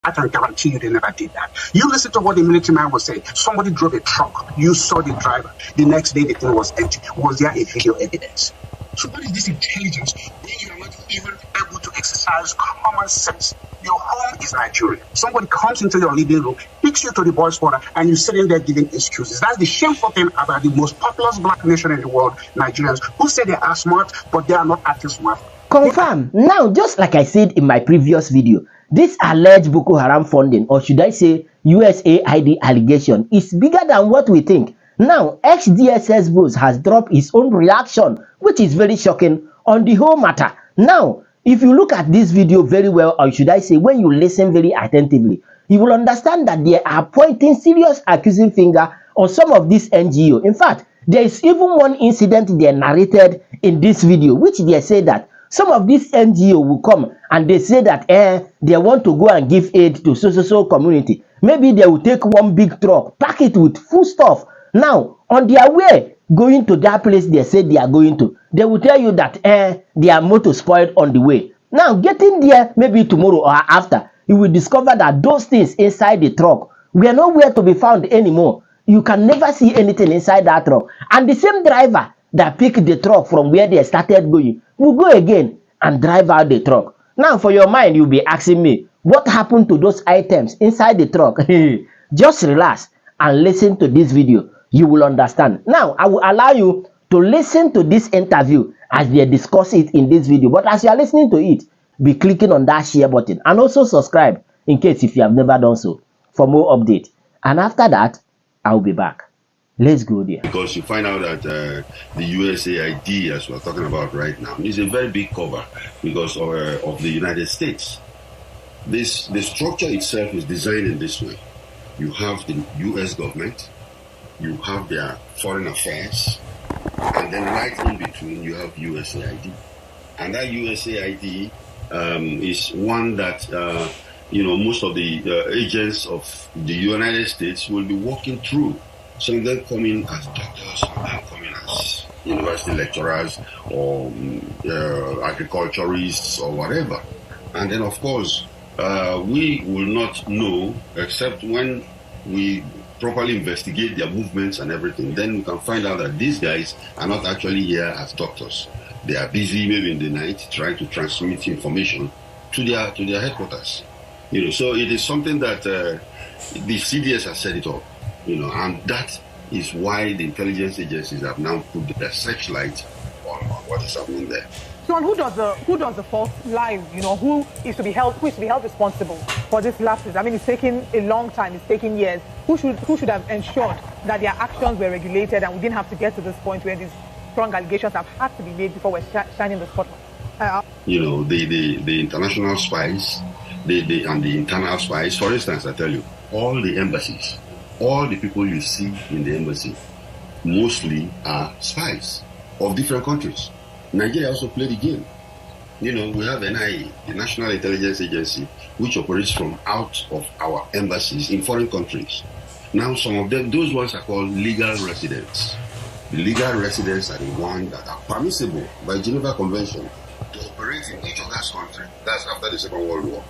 I can guarantee you they never did that. You listen to what the military man was saying. Somebody drove a truck. You saw the driver. The next day, the thing was empty. Was there a video evidence? So what is this intelligence when you are not even able to exercise common sense? Your home is Nigeria. Somebody comes into your living room, picks you to the boys' quarter, and you're sitting there giving excuses. That's the shameful thing about the most populous black nation in the world, Nigerians, who say they are smart, but they are not acting smart. Confirm. Now, just like I said in my previous video, this alleged Boko Haram funding, or should I say USAID allegation, is bigger than what we think. Now, Ex-Dss boss has dropped his own reaction, which is very shocking on the whole matter. Now, if you look at this video very well, or should I say when you listen very attentively, you will understand that they are pointing serious accusing finger on some of this NGO. In fact, there is even one incident they narrated in this video, which they say that some of these NGO will come and they say that they want to go and give aid to so community. Maybe they will take one big truck, pack it with full stuff. Now, on their way going to that place they say they are going to, they will tell you that their motor spoiled on the way. Now, getting there maybe tomorrow or after, you will discover that those things inside the truck were nowhere to be found anymore. You can never see anything inside that truck. And the same driver that picked the truck from where they started going will go again and drive out the truck. Now, for your mind, you'll be asking me, what happened to those items inside the truck? Just relax and listen to this video. You will understand. Now, I will allow you to listen to this interview as they discuss it in this video. But as you are listening to it, be clicking on that share button and also subscribe in case if you have never done so for more updates. And after that, I'll be back. Let's go there. Because you find out that the USAID, as we're talking about right now, is a very big cover because of the United States. The structure itself is designed in this way. You have the US government, you have their foreign affairs, and then right in between you have USAID. And that USAID is one that most of the agents of the United States will be working through. Some of them come in as doctors, some of them come in as university lecturers or agriculturists or whatever. And then, of course, we will not know except when we properly investigate their movements and everything. Then we can find out that these guys are not actually here as doctors. They are busy maybe in the night trying to transmit information to their headquarters. So it is something that the CDS has set it up. And that is why the intelligence agencies have now put their searchlight on what is happening there. So, and who does the false lie? Who is to be held responsible for these lapses? I mean, it's taking a long time. It's taking years. Who should have ensured that their actions were regulated and we didn't have to get to this point where these strong allegations have had to be made before we're shining the spotlight? The international spies, and the internal spies. For instance, I tell you, all the embassies. All the people you see in the embassy mostly are spies of different countries. Nigeria also played the game. We have NIA, the National Intelligence Agency, which operates from out of our embassies in foreign countries. Now, some of them, those ones are called legal residents. The legal residents are the ones that are permissible by Geneva Convention to operate in each other's country. That's after the Second World War.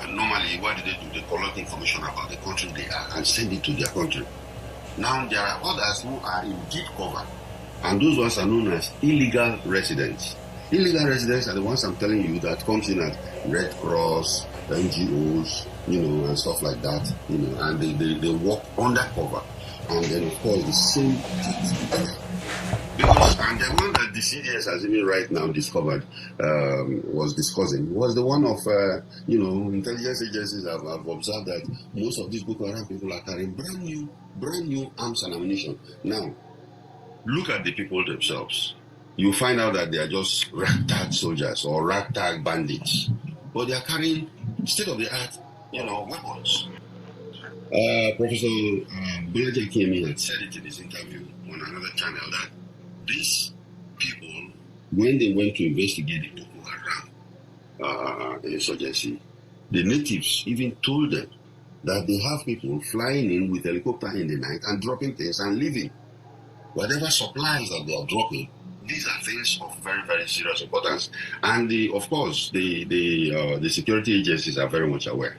Normally, what do? They collect information about the country they are and send it to their country. Now, there are others who are in deep cover, and those ones are known as illegal residents. Illegal residents are the ones I'm telling you that comes in as Red Cross, NGOs, and stuff like that, and they work undercover. And then, of course, the same and the one that the CDS has even right now discovered was discussing was the one of intelligence agencies have observed that most of these Boko Haram people are carrying brand new arms and ammunition. Now, look at the people themselves. You find out that they are just ragtag soldiers or ragtag bandits, but they are carrying state-of-the-art, weapons. Professor Bulaje came in and said it in his interview on another channel that these people, when they went to investigate the Boko Haram insurgency, the natives even told them that they have people flying in with helicopter in the night and dropping things and leaving. Whatever supplies that they are dropping, these are things of very, very serious importance. And of course, the security agencies are very much aware.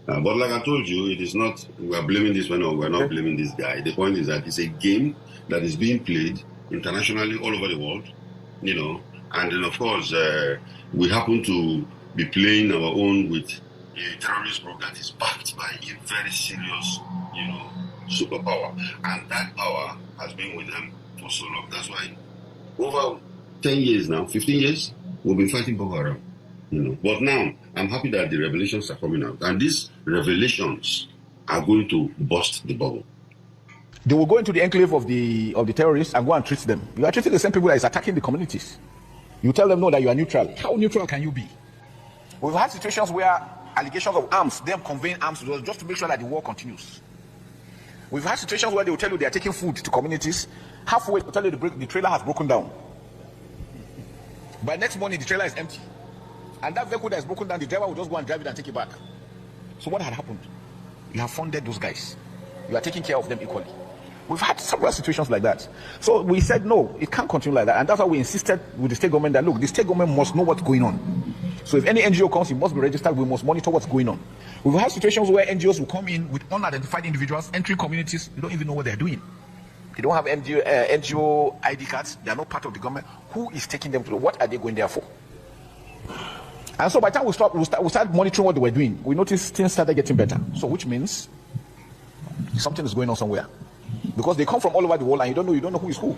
But like I told you, it is not, we are blaming this one or we're not blaming this guy. The point is that it's a game that is being played internationally all over the world, and then of course, we happen to be playing our own with a terrorist group that is backed by a very serious, superpower. And that power has been with them for so long. That's why over 10 years now, 15 years, we've been fighting Boko Haram. But now I'm happy that the revelations are coming out, and these revelations are going to burst the bubble. They will go into the enclave of the terrorists and go and treat them. You are treating the same people that is attacking the communities. You tell them no, that you are neutral. How neutral can you be? We've had situations where allegations of arms, them conveying arms to us just to make sure that the war continues. We've had situations where they will tell you they are taking food to communities. Halfway, they will tell you the trailer has broken down. By next morning, the trailer is empty. And that vehicle that is broken down, the driver will just go and drive it and take it back. So what had happened? You have funded those guys. You are taking care of them equally. We've had several situations like that. So we said, no, it can't continue like that. And that's why we insisted with the state government that, look, the state government must know what's going on. So if any NGO comes, it must be registered. We must monitor what's going on. We've had situations where NGOs will come in with unidentified individuals entering communities. You don't even know what they're doing. They don't have NGO ID cards. They are not part of the government. Who is taking them to? What are they going there for? And so by the time we start monitoring what they were doing, we noticed things started getting better. So which means something is going on somewhere. Because they come from all over the world and you don't know who is who.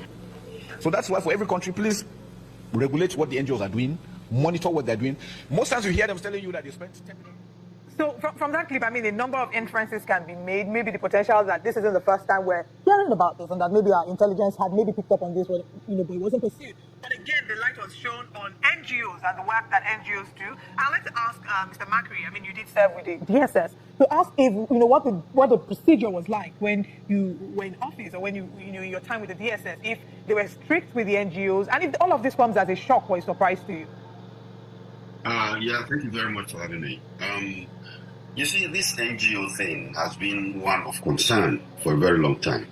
So that's why for every country, please regulate what the NGOs are doing, monitor what they're doing. Most times you hear them telling you that they spent 10 million. So from that clip, I mean, a number of inferences can be made. Maybe the potential that this isn't the first time we're hearing about this, and that maybe our intelligence had maybe picked up on this, but it wasn't pursued. But again, the light was shown on NGOs and the work that NGOs do. I'd like to ask Mr. Macri. I mean, you did serve with the DSS, to ask if what the procedure was like when you were in office, or when your time with the DSS. If they were strict with the NGOs, and if all of this comes as a shock or a surprise to you. Yeah, thank you very much for having me. You see, this NGO thing has been one of concern for a very long time,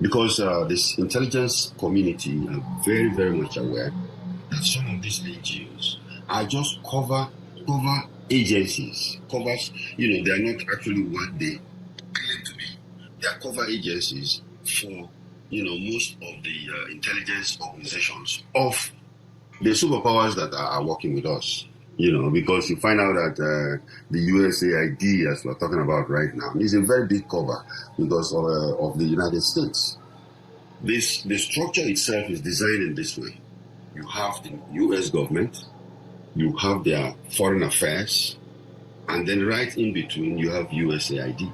because this intelligence community are very, very much aware that some of these NGOs are just cover agencies. Covers, they are not actually what they claim to be. They are cover agencies for, most of the intelligence organizations of the superpowers that are working with us. Because you find out that the USAID, as we're talking about right now, is a very big cover because of the United States. The structure itself is designed in this way. You have the US government, you have their foreign affairs, and then right in between you have USAID.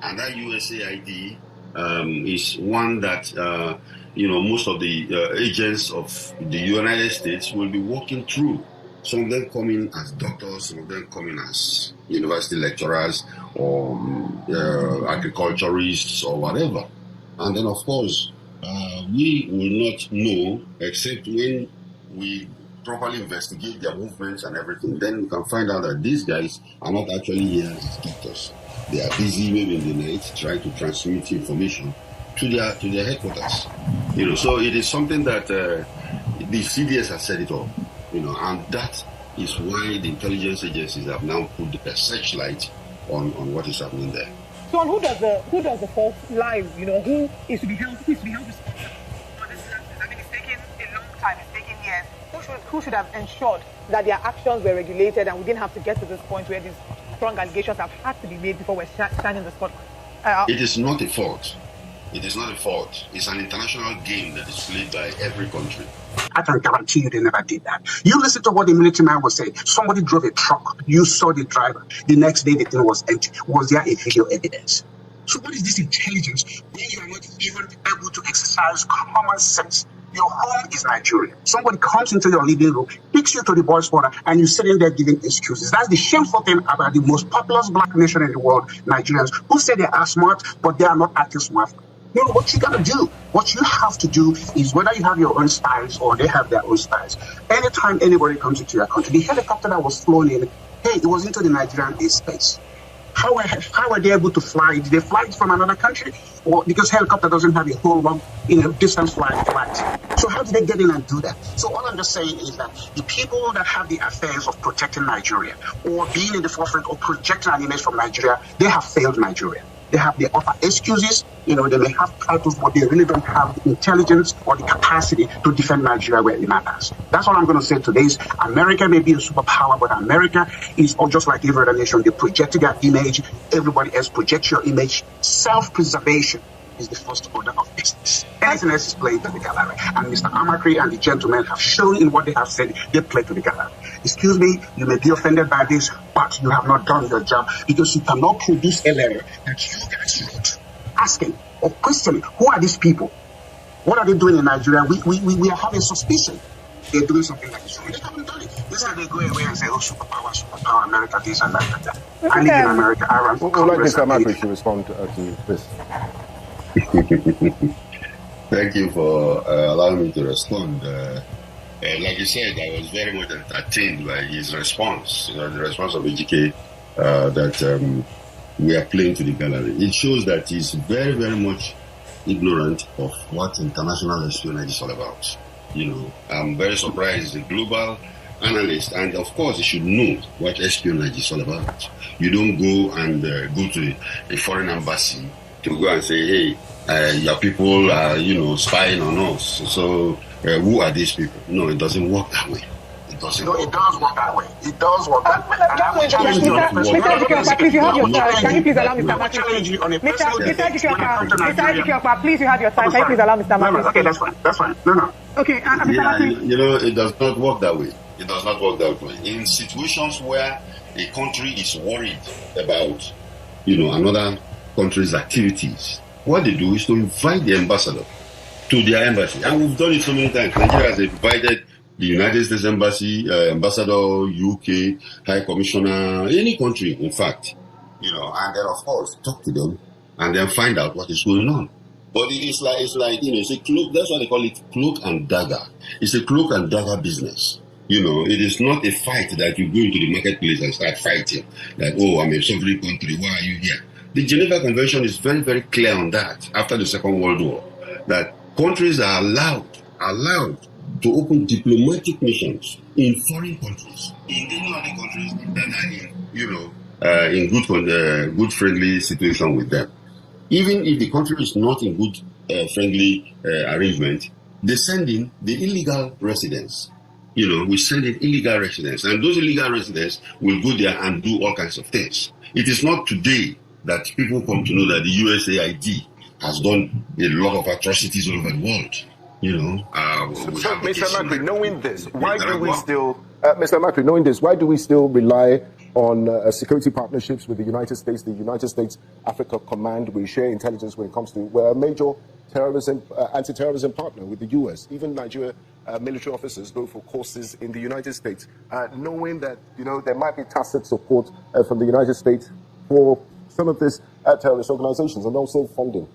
And that USAID is one that, most of the agents of the United States will be working through. Some of them come in as doctors, some of them come in as university lecturers or agriculturists or whatever. And then, of course, we will not know except when we properly investigate their movements and everything. Then we can find out that these guys are not actually here as doctors. They are busy maybe in the night trying to transmit information to their headquarters. So it is something that the CDS has said it all. And that is why the intelligence agencies have now put a searchlight on what is happening there. So on who does the fault lie? Who is to be held responsible for this? I mean, it's taken a long time. It's taken years. Who should have ensured that their actions were regulated, and we didn't have to get to this point where these strong allegations have had to be made before we're shining the spotlight? It is not a fault. It is not a fault. It's an international game that is played by every country. I can guarantee you they never did that. You listen to what the military man was saying. Somebody drove a truck. You saw the driver. The next day the thing was empty. Was there a video evidence? So what is this intelligence when you are not even able to exercise common sense? Your home is Nigeria. Somebody comes into your living room, takes you to the boys' quarter, and you're sitting there giving excuses. That's the shameful thing about the most populous black nation in the world, Nigerians, who say they are smart, but they are not acting smart. What you gotta do, what you have to do is, whether you have your own styles or they have their own styles, anytime anybody comes into your country, the helicopter that was flown in, hey, it was into the Nigerian airspace. How are they able to fly? Did they fly from another country? Or because helicopter doesn't have a whole long, distance flight. So how did they get in and do that? So all I'm just saying is that the people that have the affairs of protecting Nigeria or being in the forefront or projecting an image from Nigeria, they have failed Nigeria. They have the offer excuses, they may have titles, but they really don't have the intelligence or the capacity to defend Nigeria where it matters. That's all I'm going to say today is America may be a superpower, but America is just like every other nation. They project their image. Everybody else projects your image. Self-preservation is the first order of business. Anything else is played to the gallery. And Mr. Amakri and the gentlemen have shown in what they have said, they play to the gallery. Excuse me, you may be offended by this, but you have not done your job because you cannot produce a letter that you guys wrote asking or questioning, who are these people? What are they doing in Nigeria? We are having suspicion they're doing something like this. They haven't done it. This is how they go away and say, oh, superpower, America, this and that. I live in America. I run for Congress. Would like Mr. Amakri to respond to this. Thank you for allowing me to respond. Like you said, I was very much entertained by his response, the response of EGK that we are playing to the gallery. It shows that he's very, very much ignorant of what international espionage is all about. I'm very surprised he's a global analyst, and of course he should know what espionage is all about. You don't go and go to a foreign embassy to go and say, hey, your people are, spying on us. So who are these people? No, it doesn't work that way. It doesn't. No, it does work that way. It does work that way. Mr. Please, you have your time. Can you please allow Mr. Amakri? Mr. Ejikiopa, please, you have your time. Can you please allow Mr. Amakri? Okay, that's fine. No. Okay, Mr. Amakri. It does not work that way. It does not work that way. In situations where a country is worried about, another country's activities, what they do is to invite the ambassador to their embassy. And we've done it so many times. Nigeria has invited the United States Embassy, Ambassador, UK, High Commissioner, any country, in fact, and then, of course, talk to them and then find out what is going on. But it's like it's a cloak. That's why they call it cloak and dagger. It's a cloak and dagger business. It is not a fight that you go into the marketplace and start fighting. Like, oh, I'm a sovereign country. Why are you here? The Geneva Convention is very, very clear on that after the Second World War, that countries are allowed to open diplomatic missions in foreign countries, in any other countries that are in good friendly situation with them. Even if the country is not in good friendly arrangement, they send in the illegal residents. We send in illegal residents, and those illegal residents will go there and do all kinds of things. It is not today that people come to know that the USAID has done a lot of atrocities all over the world. So, Mr. Amakri, knowing this, why do we still, Mr. Amakri, knowing this, why do we still rely on security partnerships with the United States, Africa Command? We share intelligence when it comes to, we're a major anti-terrorism partner with the US. Even Nigeria military officers go for courses in the United States, knowing that, there might be tacit support from the United States for some of these terrorist organizations and also funding.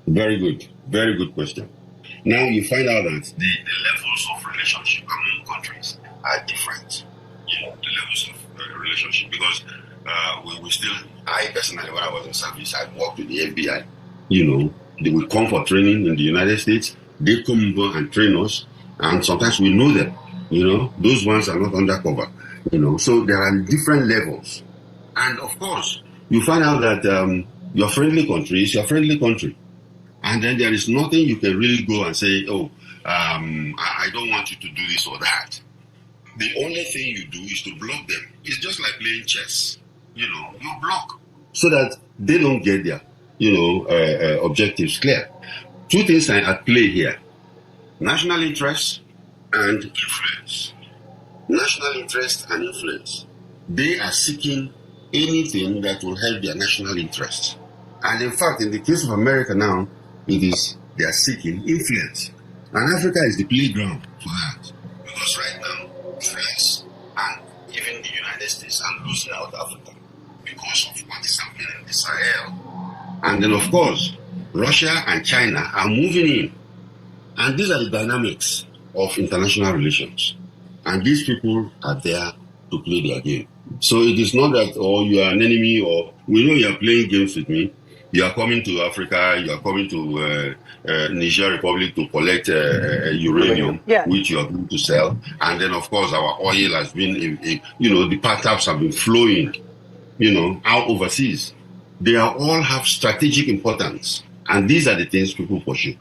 Very good question. Now you find out that the levels of relationship among countries are different. The levels of relationship, because we still, I personally, when I was in service, I worked with the FBI. They would come for training in the United States. They come over and train us, and sometimes we know them. Those ones are not undercover. So there are different levels, and of course, you find out that your friendly country is your friendly country. And then there is nothing you can really go and say, oh, I don't want you to do this or that. The only thing you do is to block them. It's just like playing chess. You block so that they don't get their, objectives clear. Two things are at play here. National interest and influence. National interest and influence. They are seeking anything that will help their national interests. And in fact, in the case of America now, they are seeking influence. And Africa is the playground for that. Because right now, France and even the United States are losing out Africa because of what is happening in Israel. And then, of course, Russia and China are moving in. And these are the dynamics of international relations. And these people are there to play their game. So it is not that, or you are an enemy, or we know you are playing games with me. You are coming to Africa, you are coming to Niger Republic to collect uranium, which you are going to sell. And then, of course, our oil has been, the taps have been flowing, out overseas. They all have strategic importance. And these are the things people pursue.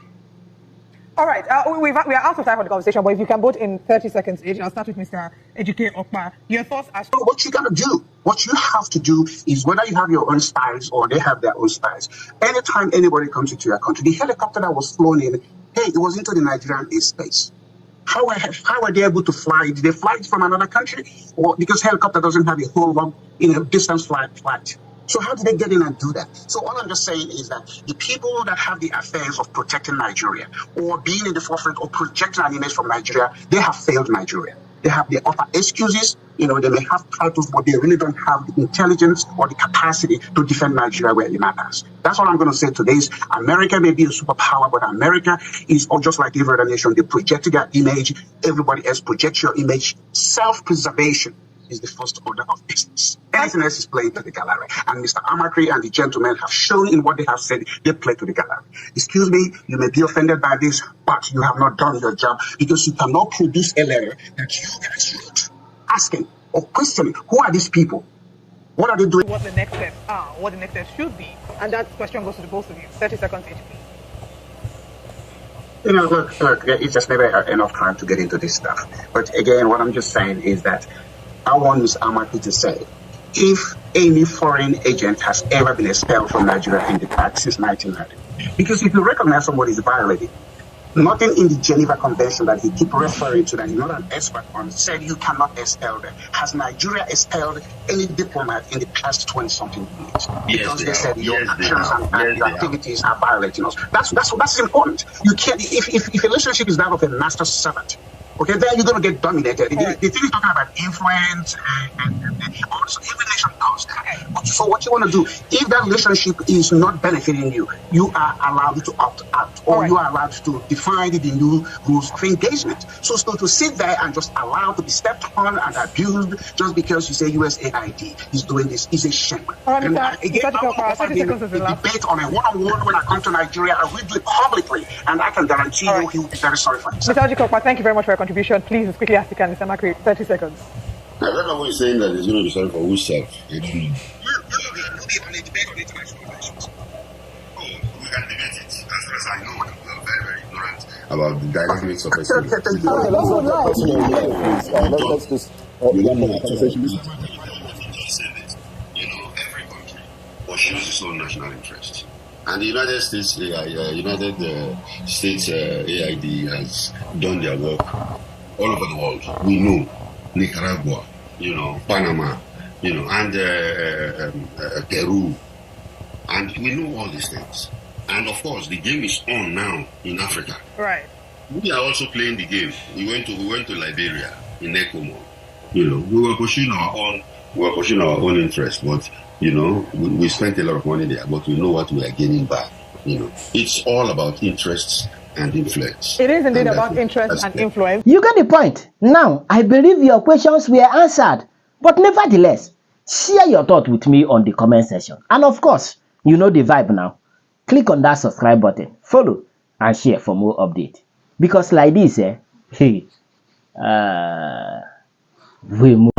All right, we are out of time for the conversation, but if you can vote in 30 seconds each, I'll start with Mr. Ejike Okpa. Your thoughts as to what you gotta do, what you have to do is whether you have your own spies or they have their own spies. Anytime anybody comes into your country, the helicopter that was flown in, hey, it was into the Nigerian airspace. How are they able to fly? Did they fly from another country? Or because helicopter doesn't have a whole long, distance flight. So how did they get in and do that? So all I'm just saying is that the people that have the affairs of protecting Nigeria or being in the forefront or projecting an image from Nigeria, they have failed Nigeria. They offer excuses, they may have titles, but they really don't have the intelligence or the capacity to defend Nigeria where it matters. That's all I'm going to say today is America may be a superpower, but America is just like every other nation. They project their image. Everybody else projects your image. Self-preservation is the first order of business. Anything else is playing to the gallery. And Mr. Amakri and the gentlemen have shown in what they have said, they play to the gallery. Excuse me, you may be offended by this, but you have not done your job because you cannot produce a letter that you guys wrote asking or questioning, who are these people? What are they doing? What the next steps are, what the next steps should be. And that question goes to the both of you. 30 seconds each, please. Look, it's just never enough time to get into this stuff. But again, what I'm just saying is that I want Ms. Amaki to say, if any foreign agent has ever been expelled from Nigeria in the past since 1990, because if you recognize somebody is violating, nothing in the Geneva Convention that he keep referring to that he's not an expert on said you cannot expel them. Has Nigeria expelled any diplomat in the past 20-something years? Because they said your actions and your activities are violating us. That's important. You can't, if a relationship is that of a master servant, okay, then you're going to get dominated. The thing is talking about influence and also every nation does that. So what you want to do, if that relationship is not benefiting you, you are allowed to opt out, or you are allowed to define the new rules of engagement. So to sit there and just allow to be stepped on and abused just because you say USAID is doing this is a shame. And again, I want to offer the debate on a one-on-one when I come to Nigeria. I will do it publicly, and I can guarantee you he will be very sorry for himself. Mr. Ajikokpa, thank you very much for your contribution. Please, as quickly as you can, Mr. Makri, 30 seconds. I don't know what you're saying that he's going to be sorry for himself. You on a debate on international relations. Oh, we can debate it. As far as I know, we are very, very ignorant about the dynamics of Let's just... You don't know what every country pursues its own national interest. And the United States, AID has done their work all over the world. We know Nicaragua, Panama, and Peru, and we know all these things. And of course, the game is on now in Africa. Right. We are also playing the game. We went to Liberia in Ecomo. We were pushing our own interest, but we spent a lot of money there, but we know what we are gaining back. It's all about interests and influence. It is indeed about interest and influence. You get the point. Now, I believe your questions were answered, but nevertheless, share your thought with me on the comment section. And of course, you know the vibe now. Click on that subscribe button, follow, and share for more updates. Because like this, we move.